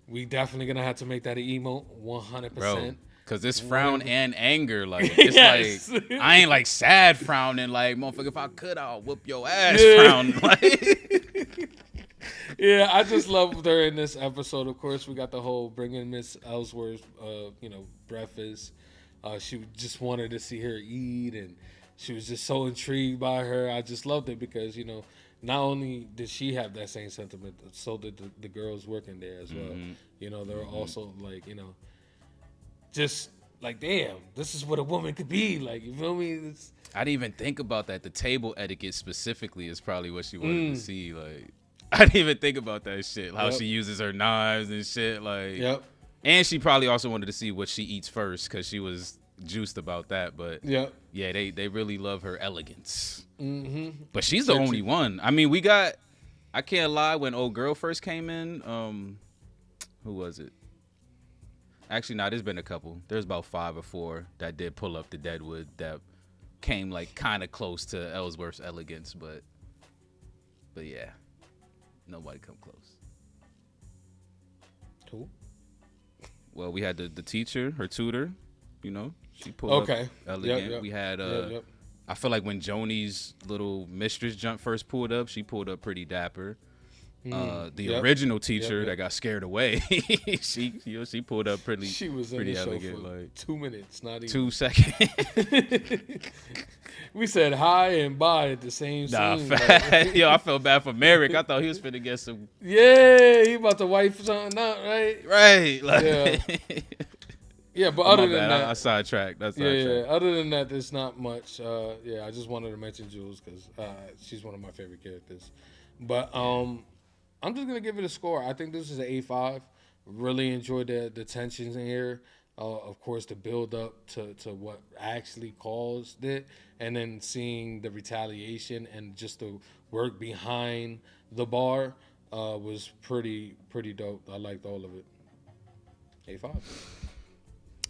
We definitely gonna have to make that an emote 100%. Bro, because it's frown and anger. Like, it's yes. Like, I ain't like sad frowning. Like, motherfucker, if I could, I'll whoop your ass frowning. Like. Yeah, I just loved her in this episode. Of course, we got the whole bringing Miss Ellsworth, breakfast. She just wanted to see her eat, and she was just so intrigued by her. I just loved it because, not only did she have that same sentiment, so did the girls working there as well. They were also like, just like, damn, this is what a woman could be. Like, you feel me? I didn't even think about that. The table etiquette specifically is probably what she wanted to see. Like, I didn't even think about that shit. How she uses her knives and shit. Like, and she probably also wanted to see what she eats first because she was juiced about that. But yeah, they really love her elegance. But she's the only one. I mean, I can't lie, when old girl first came in, who was it? Actually, no, there's been a couple. There's about 5 or 4 that did pull up the Deadwood that came like kind of close to Ellsworth's elegance, but yeah, nobody come close. Cool. Well, we had the teacher, her tutor, she pulled up elegant. Yep. We had I feel like when Joni's little mistress first pulled up, she pulled up pretty dapper. The original teacher that got scared away, she pulled up pretty. She was pretty elegant, for like 2 minutes, not even 2 seconds. We said hi and bye at the same scene. Like. Yo, I felt bad for Merrick. I thought he was finna get some. Yeah, he about to wipe something out, right? Right. Like, yeah. Yeah, but other than that, I sidetracked. Yeah. Other than that, there's not much. I just wanted to mention Jules because she's one of my favorite characters. But I'm just gonna give it a score. I think this is an 8.5. Really enjoyed the tensions in here. Of course, the build up to what actually caused it, and then seeing the retaliation and just the work behind the bar was pretty dope. I liked all of it. 8.5.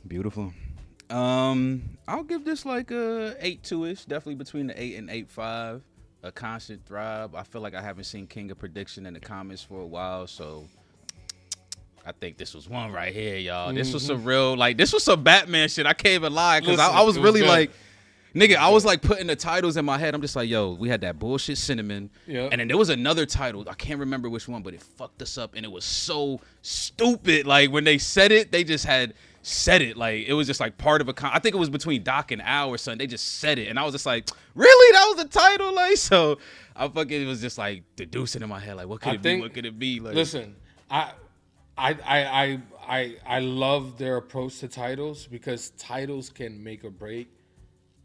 Beautiful. I'll give this like a 8.2-ish. Definitely between the 8 and 8.5. A Constant Throb. I feel like I haven't seen King of Prediction in the comments for a while, so I think this was one right here, y'all. This was some real, this was some Batman shit. I can't even lie, because I was really like, nigga, I was like putting the titles in my head. I'm just like, yo, we had that bullshit Cinnamon, and then there was another title. I can't remember which one, but it fucked us up, and it was so stupid. Like, when they said it, they just had said it. Like, it was just like part of I think it was between Doc and Al or something. They just said it, and I was just like, really? That was the title? Like, so I fucking was just like deducing in my head, like, what could it be? What could it be? Like, listen, I love their approach to titles because titles can make or break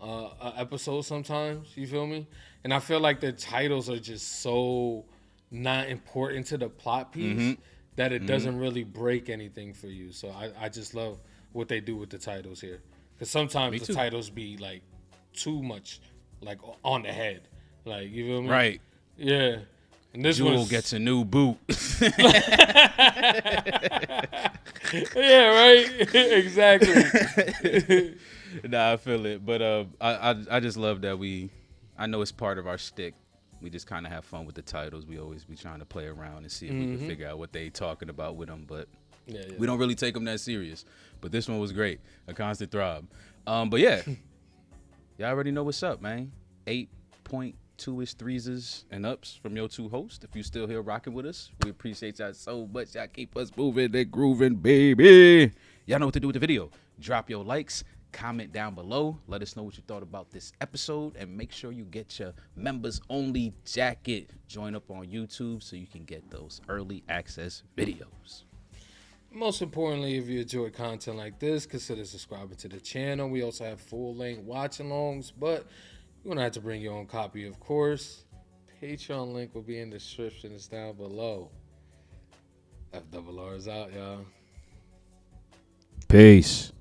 an episode sometimes. You feel me? And I feel like the titles are just so not important to the plot piece that it doesn't really break anything for you. So I just love what they do with the titles here, because sometimes the titles be like too much, like on the head. Like, you feel me? Right. Yeah. And this Jewel one's... gets a new boot. Yeah, right. Exactly. Nah, I feel it, but I just love that I know it's part of our shtick. We just kind of have fun with the titles. We always be trying to play around and see if we can figure out what they talking about with them, but we don't really take them that serious. But this one was great, A Constant Throb. But yeah, y'all already know what's up, man. 8.2-ish threeses and ups from your two hosts. If you still here rocking with us, we appreciate y'all so much. Y'all keep us moving and grooving, baby. Y'all know what to do with the video. Drop your likes. Comment down below. Let us know what you thought about this episode, and make sure you get your members only jacket. Join up on YouTube so you can get those early access videos. Most importantly, if you enjoy content like this, consider subscribing to the channel. We also have full-length watch-alongs, but you're going to have to bring your own copy, of course. Patreon link will be in the description. It's down below. FRR is out, y'all. Peace.